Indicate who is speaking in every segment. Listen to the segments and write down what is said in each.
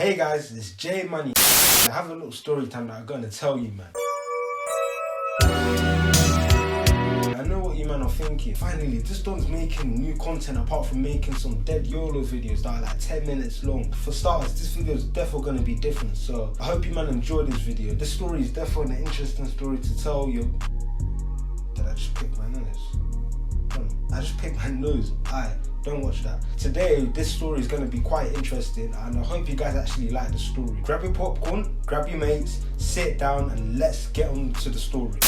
Speaker 1: Hey guys, it's J Money. I have a little story time that I'm gonna tell you, man. I know what you man are thinking. Finally, this dog's making new content apart from making some dead YOLO videos that are like 10 minutes long. For starters, this video is definitely gonna be different, so I hope you man enjoy this video. This story is definitely an interesting story to tell you. Did I just pick my nose? I just picked my nose. Don't watch that. Today, this story is going to be quite interesting and I hope you guys actually like the story. Grab your popcorn, grab your mates, sit down and let's get on to the story.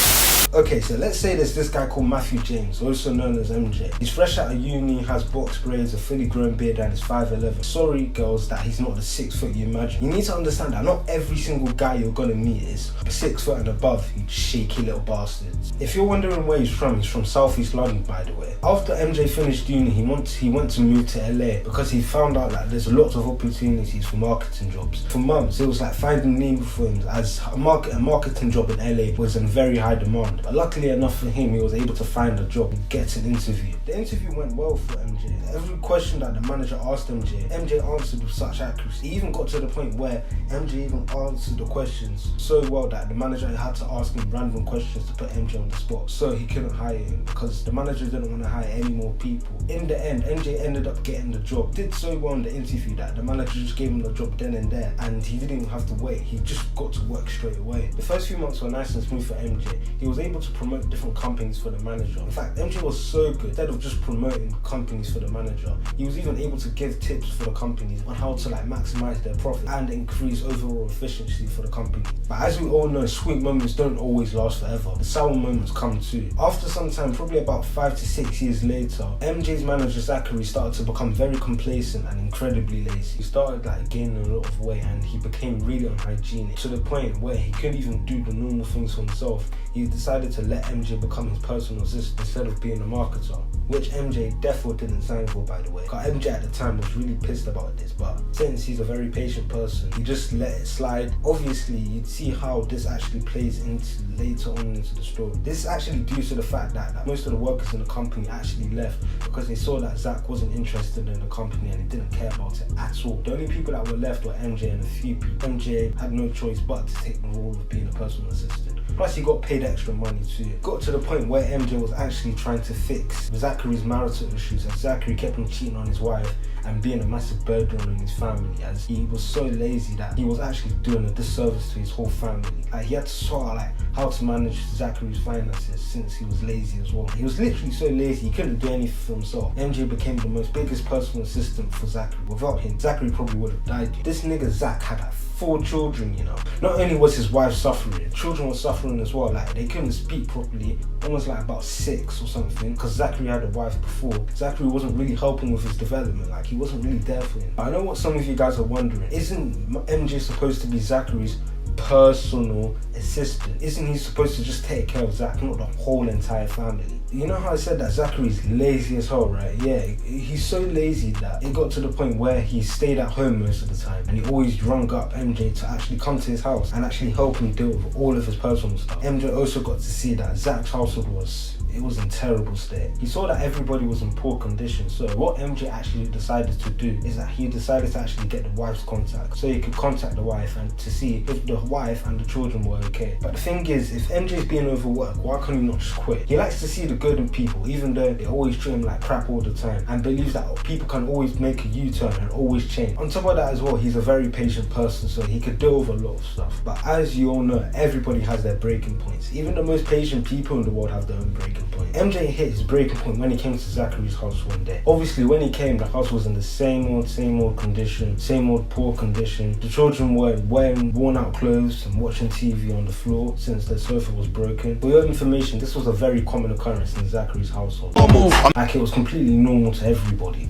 Speaker 1: Okay, so let's say there's this guy called Matthew James, also known as MJ. He's fresh out of uni, has box braids, a fully grown beard and is 5'11". Sorry girls that he's not the 6 foot you imagine. You need to understand that not every single guy you're going to meet is 6 foot and above, you shaky little bastards. If you're wondering where he's from Southeast London, by the way. After MJ finished uni, he went to move to LA because he found out that there's lots of opportunities for marketing jobs. For months, it was like finding Nemo for him, as a marketing job in LA was in very high demand. But luckily enough for him, he was able to find a job and get an interview. The interview went well for MJ. Every question that the manager asked MJ answered with such accuracy. He even got to the point where MJ even answered the questions so well that the manager had to ask him random questions to put MJ on the spot. So he couldn't hire him because the manager didn't want to hire any more people. In the end, MJ ended up getting the job. Did so well in the interview that the manager just gave him the job then and there, and he didn't even have to wait. He just got to work straight away. The first few months were nice and smooth for MJ. He was able to promote different companies for the manager. In fact, MJ was so good, instead of just promoting companies for the manager, he was even able to give tips for the companies on how to maximize their profit and increase overall efficiency for the company. But as we all know, sweet moments don't always last forever. The sour moments come too. After some time, probably about 5 to 6 years later, MJ's manager Zachary started to become very complacent and incredibly lazy. He started gaining a lot of weight and he became really unhygienic to the point where he couldn't even do the normal things for himself. He decided to let MJ become his personal assistant instead of being a marketer, which MJ definitely didn't sign for, by the way. MJ at the time was really pissed about this, but since he's a very patient person, he just let it slide. Obviously, you'd see how this actually plays into later on into the story. This is actually due to the fact that most of the workers in the company actually left because they saw that Zach wasn't interested in the company and he didn't care about it at all. The only people that were left were MJ and a few people. MJ had no choice but to take the role of being a personal assistant. Plus, he got paid extra money too. Got to the point where MJ was actually trying to fix Zachary's marital issues, as Zachary kept on cheating on his wife and being a massive burden on his family, as he was so lazy that he was actually doing a disservice to his whole family. He had to sort out how to manage Zachary's finances since he was lazy as well. He was literally so lazy he couldn't do anything for himself. MJ became the most biggest personal assistant for Zachary. Without him, Zachary probably would have died. This nigga Zach had 4 children, you know. Not only was his wife suffering, children were suffering as well. They couldn't speak properly. One was about 6 or something, because Zachary had a wife before. Zachary wasn't really helping with his development. He wasn't really there for him. I know what some of you guys are wondering. Isn't MJ supposed to be Zachary's personal assistant? Isn't he supposed to just take care of Zach, not the whole entire family? You know how I said that Zachary's lazy as hell, right? Yeah, he's so lazy that it got to the point where he stayed at home most of the time and he always drunk up MJ to actually come to his house and actually help him deal with all of his personal stuff. MJ also got to see that Zach's household was in terrible state. He saw that everybody was in poor condition, so what MJ actually decided to do is that he decided to actually get the wife's contact so he could contact the wife and to see if the wife and the children were okay. But the thing is, if MJ's being overworked, why can't he not just quit? He likes to see the good in people, even though they always treat him like crap all the time, and believes that people can always make a U-turn and always change. On top of that as well, he's a very patient person, so he could deal with a lot of stuff. But as you all know, everybody has their breaking points. Even the most patient people in the world have their own breaking point. MJ hit his breaking point when he came to Zachary's house one day. Obviously, when he came, the house was in the same old condition, same old poor condition. The children were wearing worn out clothes and watching TV on the floor since their sofa was broken. For your information, this was a very common occurrence in Zachary's household. It was completely normal to everybody.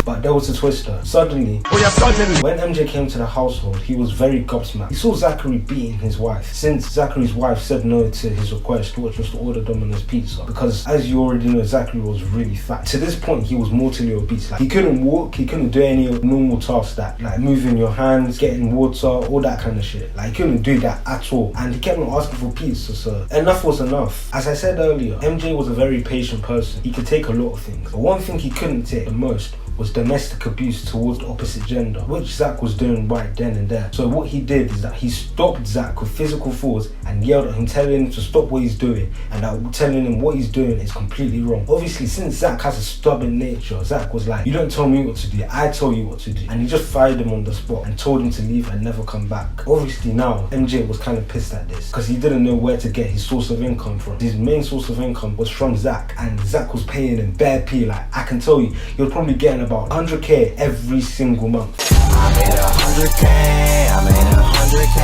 Speaker 1: But there was a twister. Suddenly, when MJ came to the household, he was very gobsmacked. He saw Zachary beating his wife, since Zachary's wife said no to his request, which was to order Domino's pizza. Because as you already know, Zachary was really fat. To this point, he was mortally obese. He couldn't walk, he couldn't do any normal tasks that moving your hands, getting water, all that kind of shit. He couldn't do that at all. And he kept on asking for pizza, so enough was enough. As I said earlier, MJ was a very patient person. He could take a lot of things. But one thing he couldn't take the most was domestic abuse towards the opposite gender, which Zach was doing right then and there. So what he did is that he stopped Zach with physical force and yelled at him, telling him to stop what he's doing, and telling him what he's doing is completely wrong. Obviously, since Zach has a stubborn nature, Zach was like, you don't tell me what to do, I tell you what to do. And he just fired him on the spot and told him to leave and never come back. Obviously now, MJ was kind of pissed at this because he didn't know where to get his source of income from. His main source of income was from Zach, and Zach was paying him bare P. Like, I can tell you, he was probably getting about 100k every single month.
Speaker 2: I made 100k, I made 100k.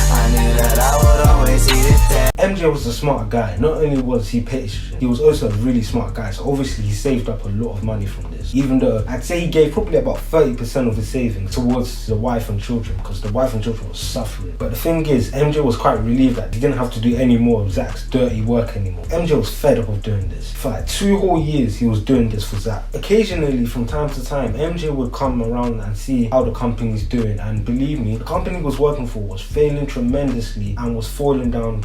Speaker 2: I knew that I would always eat it there.
Speaker 1: MJ was a smart guy. Not only was he patient, he was also a really smart guy. So obviously he saved up a lot of money from this. Even though I'd say he gave probably about 30% of his savings towards the wife and children, because the wife and children were suffering. But the thing is, MJ was quite relieved that he didn't have to do any more of Zach's dirty work anymore. MJ was fed up of doing this. For like 2 whole years he was doing this for Zach. Occasionally, from time to time, MJ would come around and see how the company's doing, and believe me, the company he was working for was failing tremendously and was falling down.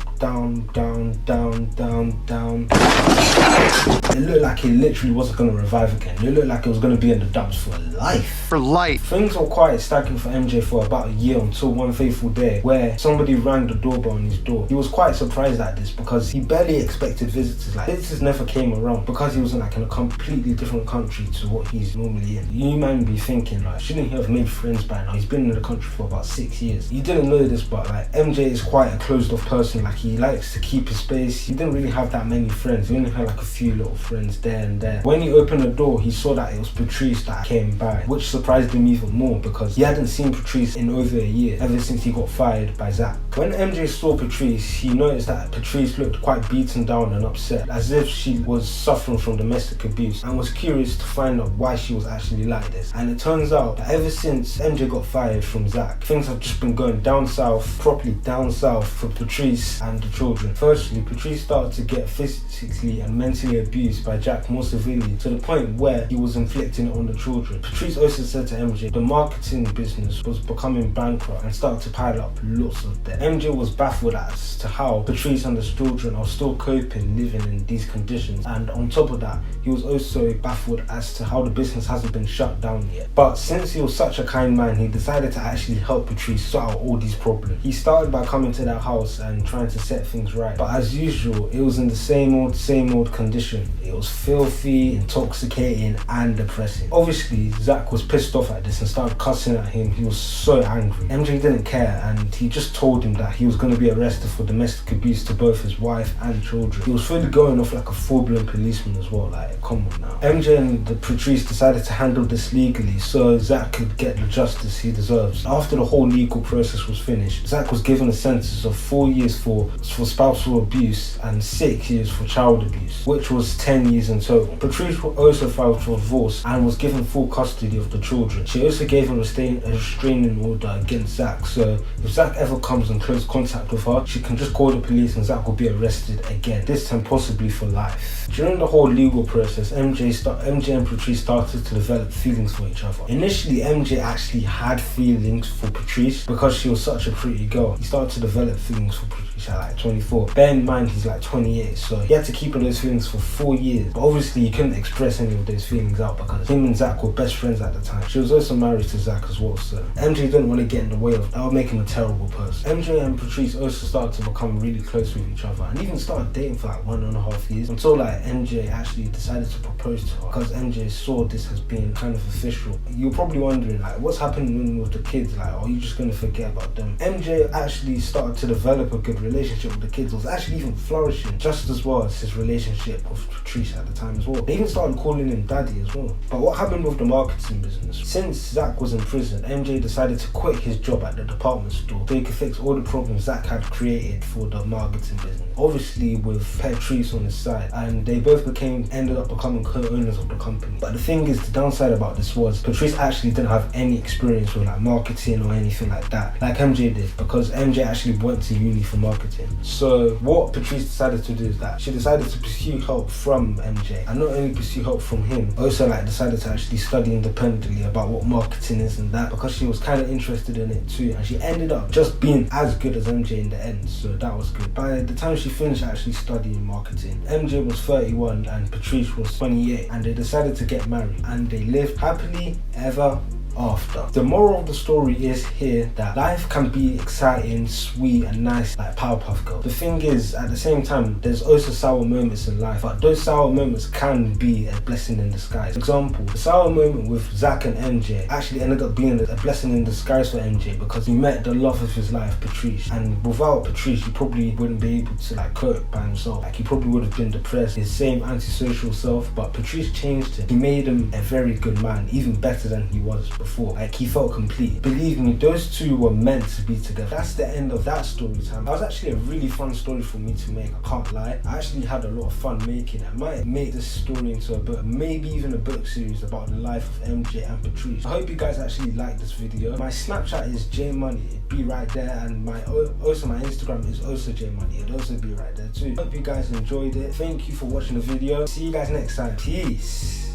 Speaker 1: It looked like it literally wasn't going to revive again. It looked like it was going to be in the dumps for life.
Speaker 3: For life.
Speaker 1: Things were quite stagnant for MJ for about a year, until one fateful day where somebody rang the doorbell on his door. He was quite surprised at this because he barely expected visitors. Like, visitors never came around because he was in a completely different country to what he's normally in. You might be thinking, like, shouldn't he have made friends by now? He's been in the country for about 6 years. You didn't know this, but like, MJ is quite a closed off person. Like, he likes to keep his space. He didn't really have that many friends. He only had like a few little friends there and there. When he opened the door, he saw that it was Patrice that came by, which surprised him even more because he hadn't seen Patrice in over a year, ever since he got fired by Zach. When MJ saw Patrice, he noticed that Patrice looked quite beaten down and upset, as if she was suffering from domestic abuse, and was curious to find out why she was actually like this. And it turns out that ever since MJ got fired from Zach, things have just been going down south, properly down south for Patrice and the children. Firstly, Patrice started to get physically and mentally abused by Jack more severely, to the point where he was inflicting it on the children. Patrice also said to MJ the marketing business was becoming bankrupt and started to pile up lots of debt. MJ was baffled as to how Patrice and the children are still coping living in these conditions, and on top of that, he was also baffled as to how the business hasn't been shut down yet. But since he was such a kind man, he decided to actually help Patrice sort out all these problems. He started by coming to their house and trying to set things right, but as usual, it was in the same old condition. It was filthy, intoxicating and depressing. Obviously, Zach was pissed off at this and started cussing at him. He was so angry. MJ didn't care, and he just told him that he was going to be arrested for domestic abuse to both his wife and children. He was fully going off like a full-blown policeman as well. Like, come on now. MJ and the Patrice decided to handle this legally so Zach could get the justice he deserves. After the whole legal process was finished, Zach was given a sentence of 4 years for spousal abuse and 6 years for child abuse, which was 10 years in total. Patrice also filed for divorce and was given full custody of the children. She also gave him a restraining order against Zach, so if Zach ever comes in close contact with her, she can just call the police and Zach will be arrested again, this time possibly for life. During the whole legal process, MJ and Patrice started to develop feelings for each other. Initially, MJ actually had feelings for Patrice because she was such a pretty girl. He started to develop feelings for Patrice at like 24. Bear in mind, he's like 28, so he had to keep those feelings for 4 years. But obviously, he couldn't express any of those feelings out because him and Zach were best friends at the time. She was also married to Zach as well, so MJ didn't want to get in the way of that. Would make him a terrible person. MJ and Patrice also started to become really close with each other and even started dating for like 1.5 years, until like MJ actually decided to propose to her because MJ saw this as being kind of official. You're probably wondering, like, what's happening with the kids? Like, are you just going to forget about them? MJ actually started to develop a good relationship with the kids. It was actually even flourishing just as well as his relationship with Patrice at the time as well. They even started calling him daddy as well. But what happened with the marketing business? Since Zach was in prison, MJ decided to quit his job at the department store so he could fix all the problems Zach had created for the marketing business. Obviously with Patrice on his side, and they both ended up becoming co-owners of the company. But the thing is, the downside about this was Patrice actually didn't have any experience with like marketing or anything like that, like MJ did, because because MJ actually went to uni for marketing. So what Patrice decided to do is that she decided to pursue help from MJ, and not only pursue help from him, also like decided to actually study independently about what marketing is and that, because she was kind of interested in it too, and she ended up just being as good as MJ in the end, so that was good. By the time she finished actually studying marketing, MJ was 31 and Patrice was 28, and they decided to get married, and they lived happily ever after. The moral of the story is here that life can be exciting, sweet and nice like Powerpuff Girls. The thing is, at the same time, there's also sour moments in life, but those sour moments can be a blessing in disguise. For example, the sour moment with Zach and MJ actually ended up being a blessing in disguise for MJ, because he met the love of his life, Patrice, and without Patrice he probably wouldn't be able to like cope by himself. Like he probably would have been depressed, his same antisocial self, but Patrice changed him. He made him a very good man, even better than he was before. Like he felt complete. Believe me, those two were meant to be together. That's the end of that story time. That was actually a really fun story for me to make, I can't lie. I actually had a lot of fun making it. I might make this story into a book, maybe even a book series about the life of MJ and Patrice. I hope you guys actually like this video. My Snapchat is JMoney, it'd be right there, and also my Instagram is also JMoney, it'd also be right there too. Hope you guys enjoyed it. Thank you for watching the video. See you guys next time. Peace.